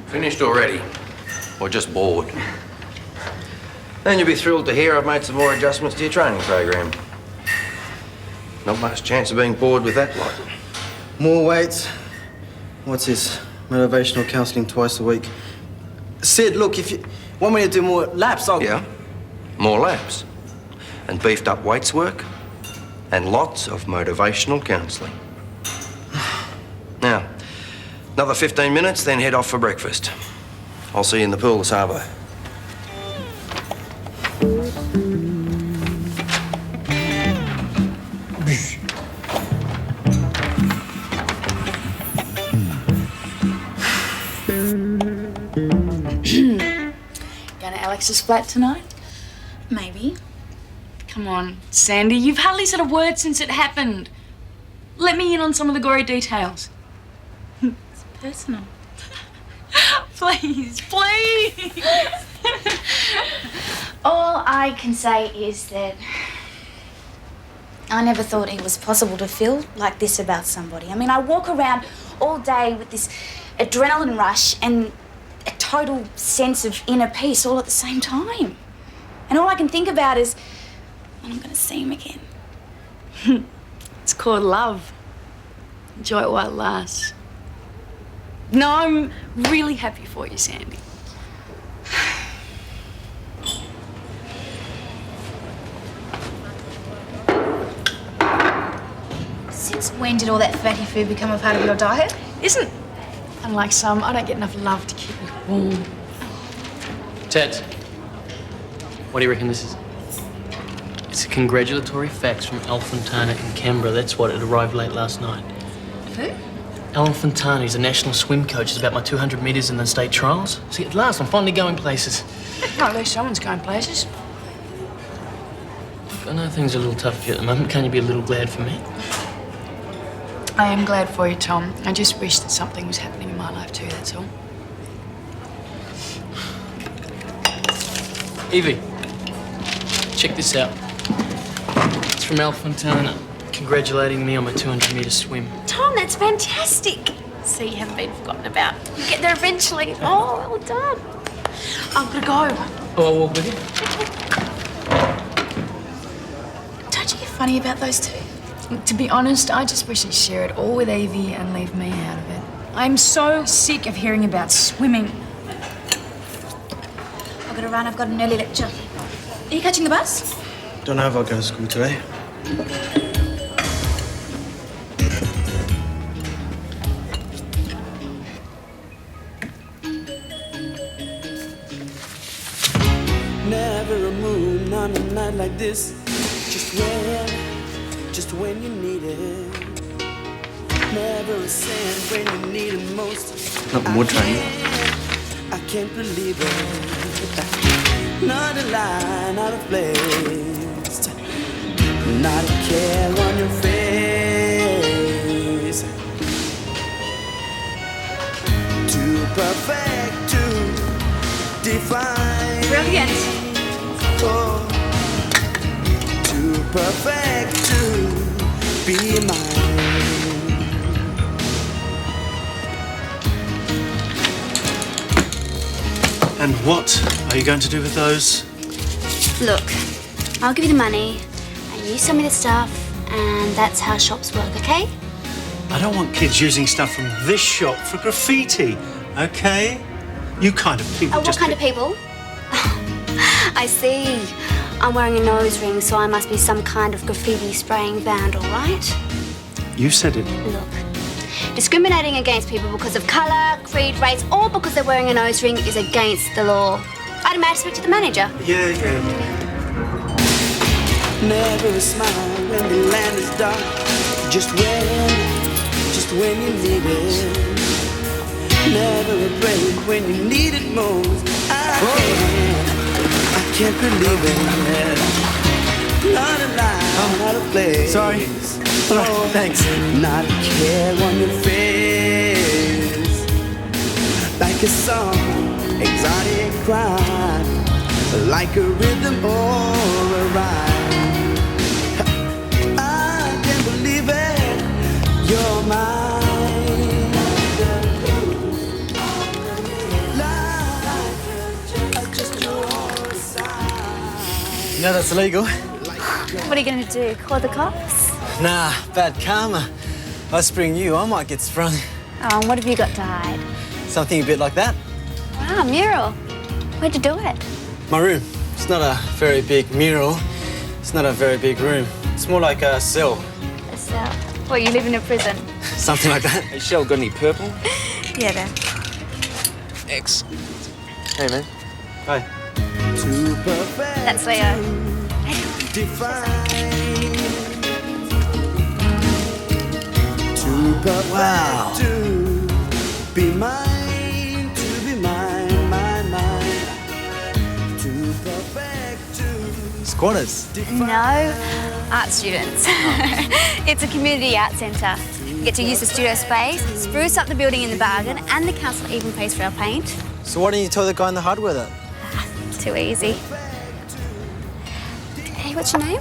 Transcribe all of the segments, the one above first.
Finished already? Or just bored? Then you'll be thrilled to hear I've made some more adjustments to your training program. Not much chance of being bored with that lot. More weights. What's this? Motivational counselling twice a week. Sid, look, if you want me to do more laps, I'll... Yeah, more laps. And beefed up weights work. And lots of motivational counselling. Now, another 15 minutes, then head off for breakfast. I'll see you in the pool this arvo. Going to Alex's flat tonight? Maybe. Come on, Sandy, you've hardly said a word since it happened. Let me in on some of the gory details. It's personal. Please, please. All I can say is that I never thought it was possible to feel like this about somebody. I mean, I walk around all day with this adrenaline rush and a total sense of inner peace all at the same time. And all I can think about is when I'm going to see him again. It's called love. Enjoy it while it lasts. No, I'm really happy for you, Sandy. Since when did all that fatty food become a part of your diet? Isn't, unlike some, I don't get enough love to keep me warm. Ted, what do you reckon this is? It's a congratulatory fax from Al Fontana in Canberra. That's what, it arrived late last night. Who? Alan Fontana, he's a national swim coach. It's about my 200 metres in the state trials. See, at last, I'm finally going places. Well, at least someone's going places. I know things are a little tough for you at the moment. Can't you be a little glad for me? I am glad for you, Tom. I just wish that something was happening in my life too, that's all. Evie, check this out. It's from Al Fontana, congratulating me on my 200-metre swim. Tom, that's fantastic. So you haven't been forgotten about. You get there eventually. Oh, well done. I've got to go. Oh, I'll walk with you. Don't you get funny about those two? To be honest, I just wish he'd share it all with Evie and leave me out of it. I'm so sick of hearing about swimming. I've got to run. I've got an early lecture. Are you catching the bus? Don't know if I'll go to school today. Never a moon on a night like this. Just when you need it. Never a sand when you need it most. Not more training. I can't believe it. Not a lie, not a place. Not a care on your face. Too perfect to define. Brilliant. Oh, too perfect to be mine. And what are you going to do with those? Look, I'll give you the money, and you send me the stuff, and that's how shops work, okay? I don't want kids using stuff from this shop for graffiti, okay? You kind of people What kind of people? I see. I'm wearing a nose ring, so I must be some kind of graffiti spraying vandal, right? You said it. Look, discriminating against people because of colour, creed, race, or because they're wearing a nose ring is against the law. I'd imagine speak to the manager. Yeah. Never a smile when the land is dark. Just when you need it. Never a break when you need it most. I can't believe it. Not a lie, not a place. Sorry. All right, thanks. Not a care on your face. Like a song, exotic crime. Like a rhythm or a rhyme. I can't believe it. You're mine. You know that's illegal. What are you going to do? Call the cops? Nah, bad karma. I spring you, I might get sprung. Oh, and what have you got to hide? Something a bit like that. Wow, mural. Where'd you do it? My room. It's not a very big mural. It's not a very big room. It's more like a cell. A cell. What, you live in a prison? Something like that. Hey, Shell, got any purple? Yeah, then. Excellent. Hey, man. Hi. Too perfect. That's Leo. Define. Too perfect. Wow. To be mine, to be mine, mine. Too perfect to Squatters. No, art students. It's a community art centre. You get to use the studio space, spruce up the building in the bargain, and the council even pays for our paint. So why don't you tell the guy in the hardware that? Too easy. Hey, what's your name?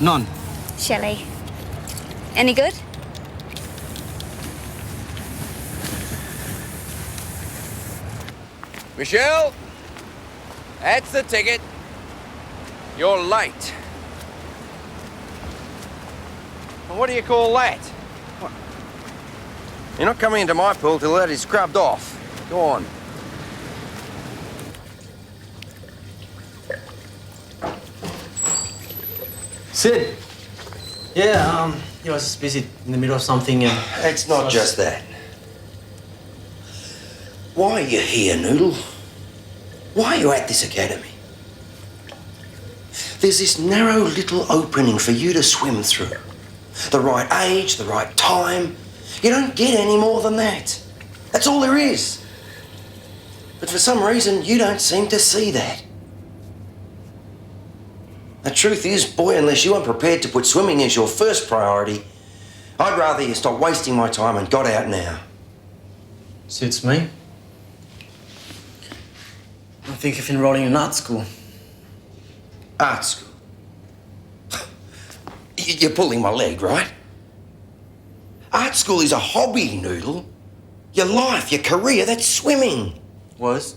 None. Shelley. Any good? Michelle, that's the ticket. You're late. Well, what do you call that? What? You're not coming into my pool till that is scrubbed off. Go on. Sid. Yeah, I was just busy in the middle of something and... It's not just that. Why are you here, Noodle? Why are you at this academy? There's this narrow little opening for you to swim through. The right age, the right time. You don't get any more than that. That's all there is. But for some reason, you don't seem to see that. The truth is, boy, unless you are prepared to put swimming as your first priority, I'd rather you stop wasting my time and got out now. Suits me. I think of enrolling in art school. Art school. You're pulling my leg, right? Art school is a hobby, Noodle. Your life, your career, that's swimming. Was?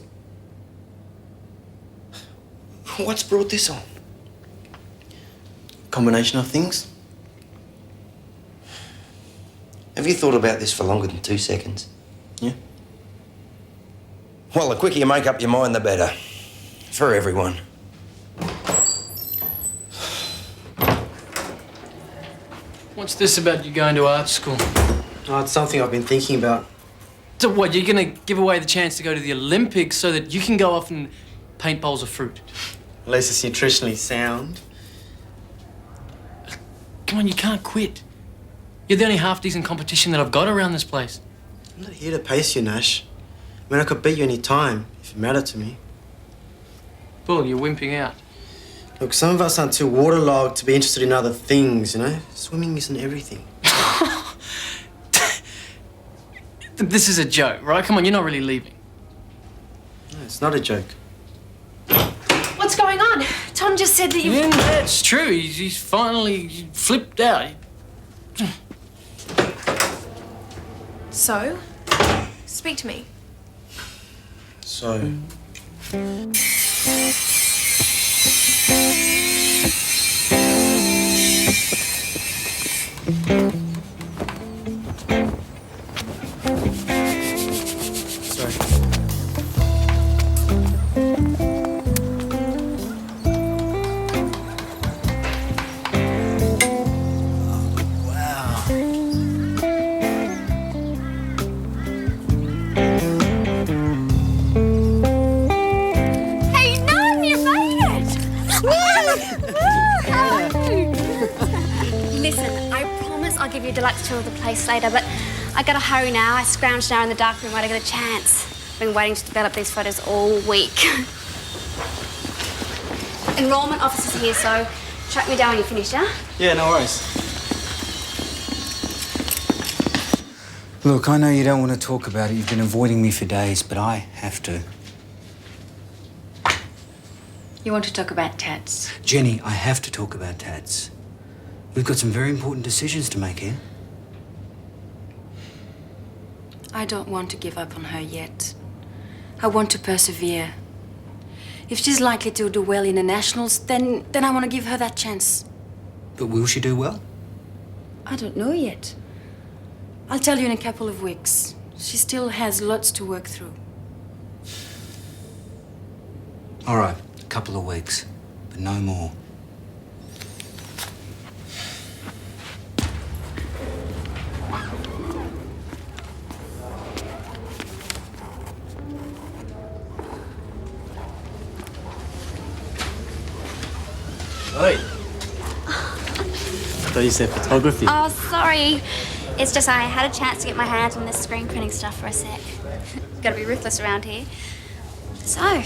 What's brought this on? Combination of things. Have you thought about this for longer than 2 seconds? Yeah. Well, the quicker you make up your mind, the better. For everyone. What's this about you going to art school? Oh, it's something I've been thinking about. So what, you're gonna give away the chance to go to the Olympics so that you can go off and paint bowls of fruit? At least it's nutritionally sound. Come on, you can't quit. You're the only half-decent competition that I've got around this place. I'm not here to pace you, Nash. I mean, I could beat you any time if it mattered to me. Bull, you're wimping out. Look, some of us aren't too waterlogged to be interested in other things, you know? Swimming isn't everything. This is a joke, right? Come on, you're not really leaving. No, it's not a joke. What's going on? Tom just said that you... Yeah, that's true. He's finally flipped out. So? Speak to me. So... Sorry. Hey, Nan, you made it! Listen, I promise I'll give you a deluxe tour of the place later, but I gotta hurry now. I scrounged now in the dark room when I got a chance. Been waiting to develop these photos all week. Enrollment officer's here, so track me down when you finish, yeah? Yeah, no worries. Look, I know you don't want to talk about it. You've been avoiding me for days, but I have to. You want to talk about Tats? Jenny, I have to talk about Tats. We've got some very important decisions to make here. I don't want to give up on her yet. I want to persevere. If she's likely to do well in the nationals, then I want to give her that chance. But will she do well? I don't know yet. I'll tell you in a couple of weeks. She still has lots to work through. All right, a couple of weeks, but no more. Oi. I thought you said photography. Oh, sorry. It's just I had a chance to get my hands on this screen printing stuff for a sec. Gotta be ruthless around here. So,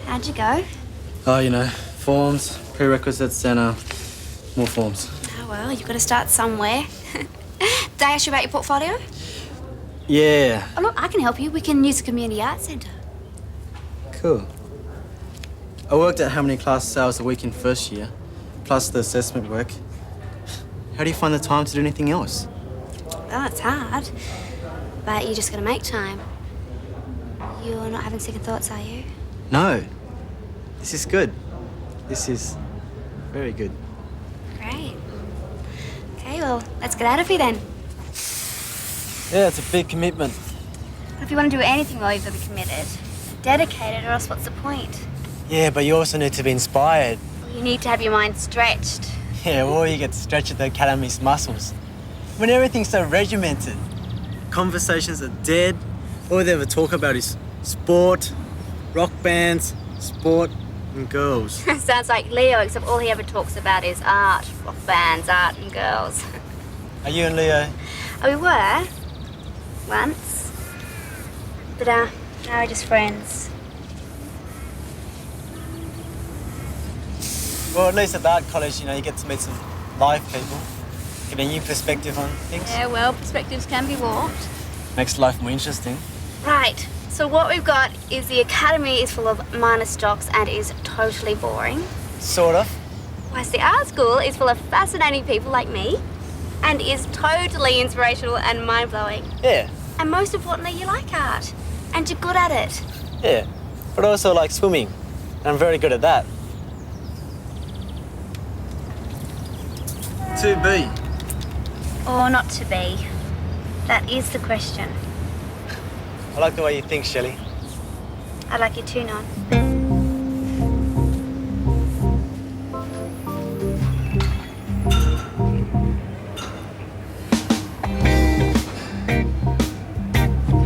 how'd you go? Oh, you know, forms, prerequisites, and more forms. Oh, well, you've got to start somewhere. Did I ask you about your portfolio? Yeah. Oh, look, I can help you. We can use the community arts centre. Cool. I worked at how many class hours a week in first year, plus the assessment work. How do you find the time to do anything else? Well, it's hard. But you just got to make time. You're not having second thoughts, are you? No. This is good. This is very good. Great. Okay, well, let's get out of here then. Yeah, it's a big commitment. But if you want to do anything well, you've got to be committed. Dedicated, or else what's the point? Yeah, but you also need to be inspired. You need to have your mind stretched. Yeah, well, you get to stretch at the academy's muscles. When everything's so regimented, conversations are dead. All they ever talk about is sport, rock bands, sport, and girls. Sounds like Leo, except all he ever talks about is art, rock bands, art and girls. Are you and Leo? Oh, we were. Once. But, now we're just friends. Well, at least at that college, you know, you get to meet some live people, get a new perspective on things. Yeah, well, perspectives can be warped. Makes life more interesting. Right, so what we've got is the academy is full of minor stocks and is totally boring. Sort of. Whilst the art school is full of fascinating people like me and is totally inspirational and mind-blowing. Yeah, And most importantly, you like art and you're good at it. yeah. But I also like swimming, and I'm very good at that. 2B. Or not to be. That is the question. I like the way you think, Shelley. I like you too, Non.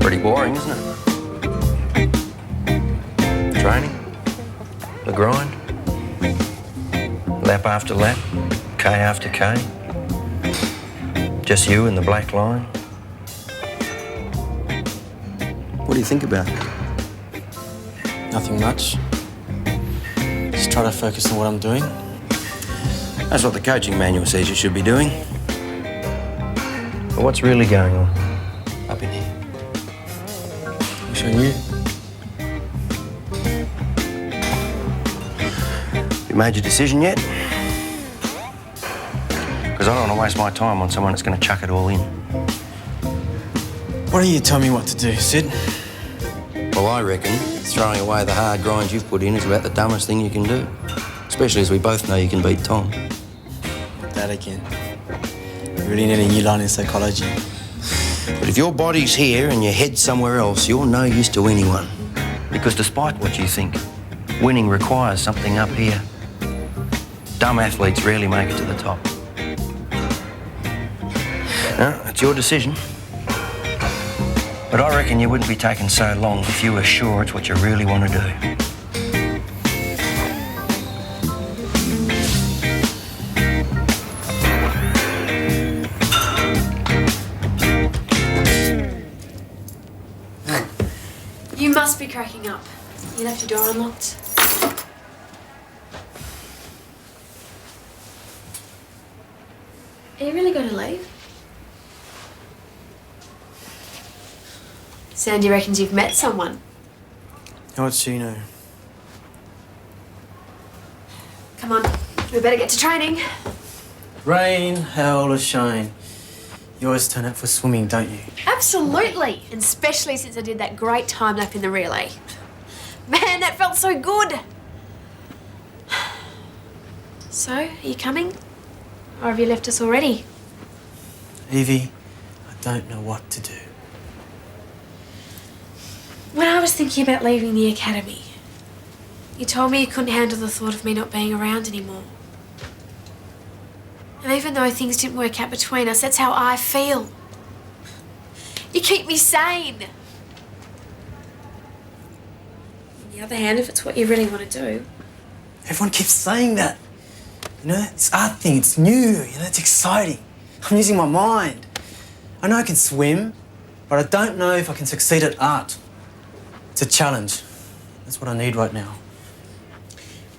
Pretty boring, isn't it? Training, the grind, lap after lap, K after K. Just you and the black line. What do you think about it? Nothing much. Just try to focus on what I'm doing. That's what the coaching manual says you should be doing. But what's really going on up in here? Wish I knew. You made your decision yet? Because I don't want to waste my time on someone that's going to chuck it all in. Why don't you tell me what to do, Sid? Well, I reckon throwing away the hard grind you've put in is about the dumbest thing you can do. Especially as we both know you can beat Tom. That again. You really need a new line in psychology. But if your body's here and your head's somewhere else, you're no use to anyone. Because despite what you think, winning requires something up here. Dumb athletes rarely make it to the top. No, it's your decision. But I reckon you wouldn't be taking so long if you were sure it's what you really want to do. You must be cracking up. You left your door unlocked. Are you really going to leave? Sandy reckons you've met someone. What's she know? Come on, we better get to training. Rain, hail, or shine. You always turn up for swimming, don't you? Absolutely, and especially since I did that great time lap in the relay. Man, that felt so good. So, are you coming? Or have you left us already? Evie, I don't know what to do. When I was thinking about leaving the academy, you told me you couldn't handle the thought of me not being around anymore. And even though things didn't work out between us, that's how I feel. You keep me sane. On the other hand, if it's what you really want to do, Everyone keeps saying that. You know, this art thing, it's new, it's exciting. I'm using my mind. I know I can swim, but I don't know if I can succeed at art. It's a challenge. That's what I need right now.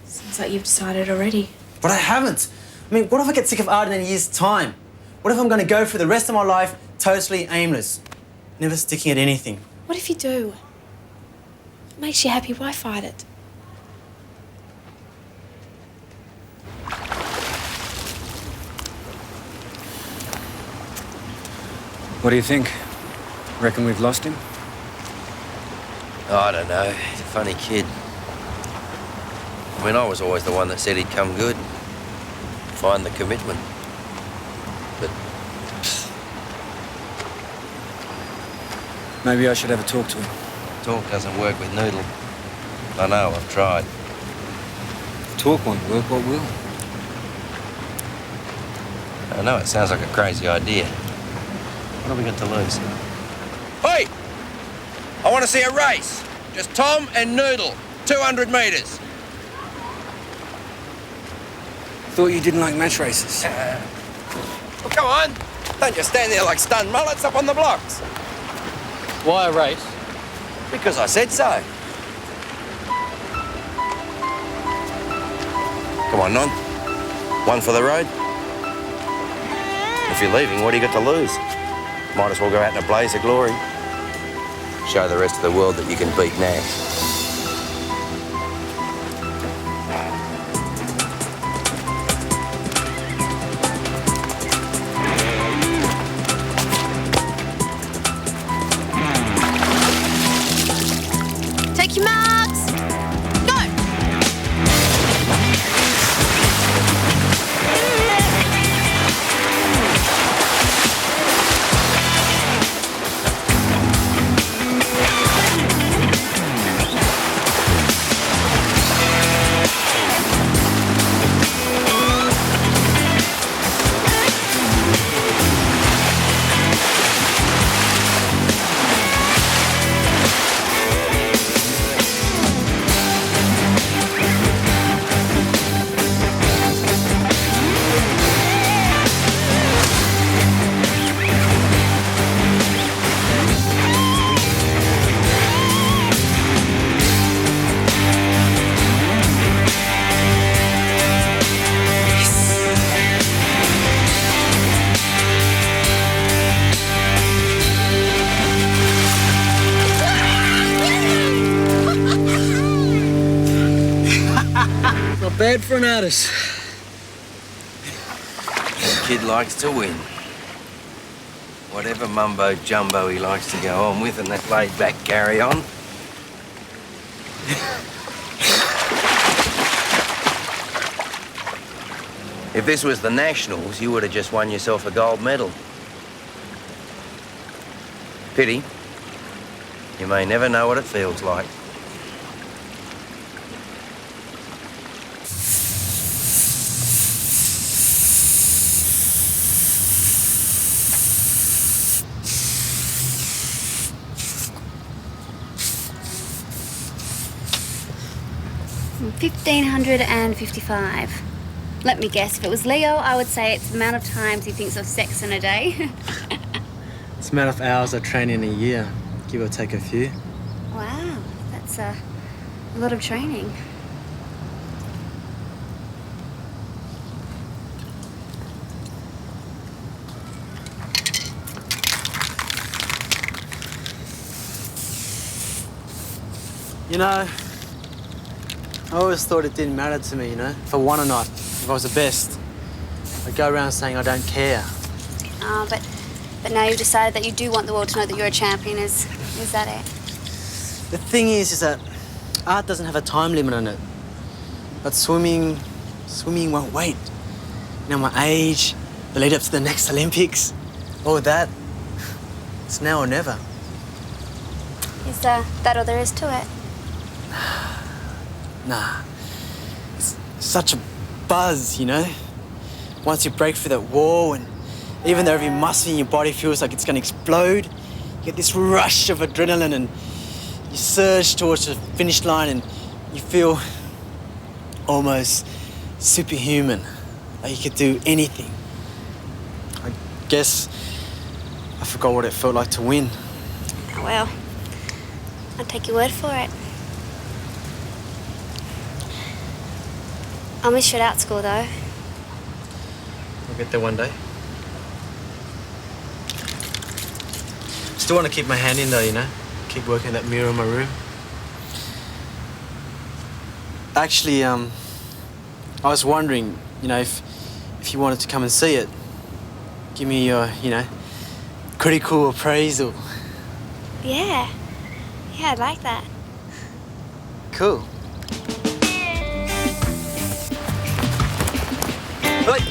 Seems like you've decided already. But I haven't. I mean, what if I get sick of art in a year's time? What if I'm going to go for the rest of my life totally aimless, never sticking at anything? What if you do? What makes you happy? Why fight it? What do you think? Reckon we've lost him? I don't know. He's a funny kid. I mean, I was always the one that said he'd come good. Find the commitment. But Maybe I should have a talk to him. talk doesn't work with Noodle. I know, I've tried. If talk won't work, what will? I know it sounds like a crazy idea. What have we got to lose? Hey! I want to see a race. Just Tom and Noodle. 200 metres. Thought you didn't like match races. Well, come on. Don't just stand there like stunned mullets up on the blocks. Why a race? Because I said so. Come on, Non. One for the road. If you're leaving, what do you got to lose? Might as well go out in a blaze of glory. Show the rest of the world that you can beat Nash. Take your marks. Go. Not bad for an artist. The kid likes to win. Whatever mumbo jumbo he likes to go on with and that laid back carry on. If this was the Nationals, you would have just won yourself a gold medal. Pity. You may never know what it feels like. $1,555. Let me guess, if it was Leo, I would say it's the amount of times he thinks of sex in a day. It's the amount of hours I train in a year, give or take a few. Wow, that's a lot of training. You know, I always thought it didn't matter to me, if I won or not, if I was the best. I'd go around saying I don't care. But now you've decided that you do want the world to know that you're a champion. Is that it? The thing is that art doesn't have a time limit on it. But swimming, Swimming won't wait. You know, my age, the lead up to the next Olympics, all that. It's now or never. Is that all there is to it? Nah. It's such a buzz, you know? Once you break through that wall and even though every muscle in your body feels like it's gonna explode, you get this rush of adrenaline and you surge towards the finish line and you feel almost superhuman, like you could do anything. I guess I forgot what it felt like to win. Oh, well, I'll take your word for it. I'll miss you at art school, though. I'll get there one day. Still want to keep my hand in though, you know? Keep working that mirror in my room. Actually, I was wondering, you know, if you wanted to come and see it, give me your, you know, critical appraisal. Yeah. Yeah, I'd like that. Cool. Wait.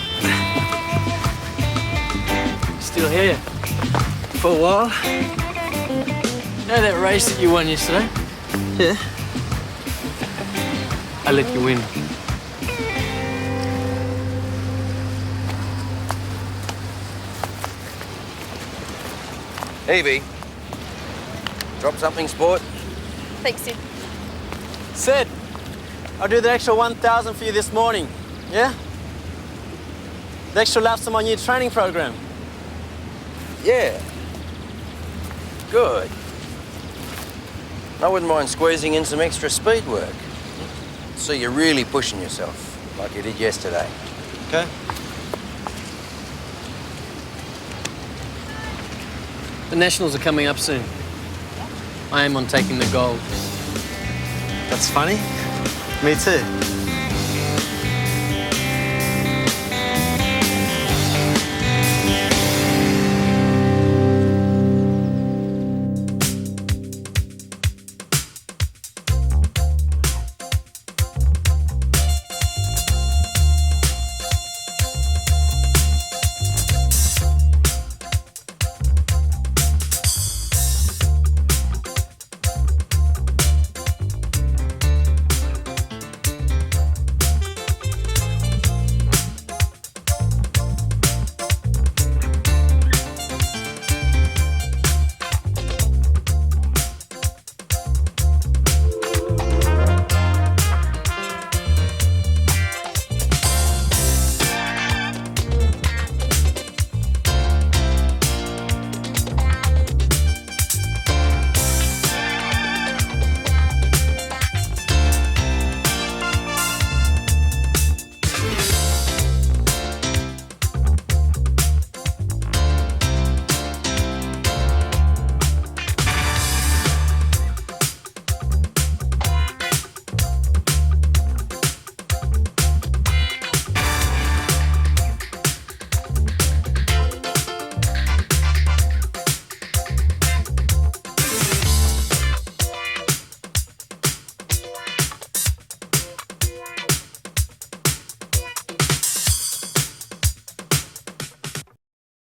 Still here for a while. You know that race that you won yesterday? Yeah. I let you win. Evie. Drop something, sport? Thanks, Sid. Sid, I'll do the extra 1,000 for you this morning, yeah? The extra laps on my new training program. Yeah. Good. I wouldn't mind squeezing in some extra speed work. So you're really pushing yourself, like you did yesterday. Okay. The Nationals are coming up soon. I aim on taking the gold. That's funny. Me too.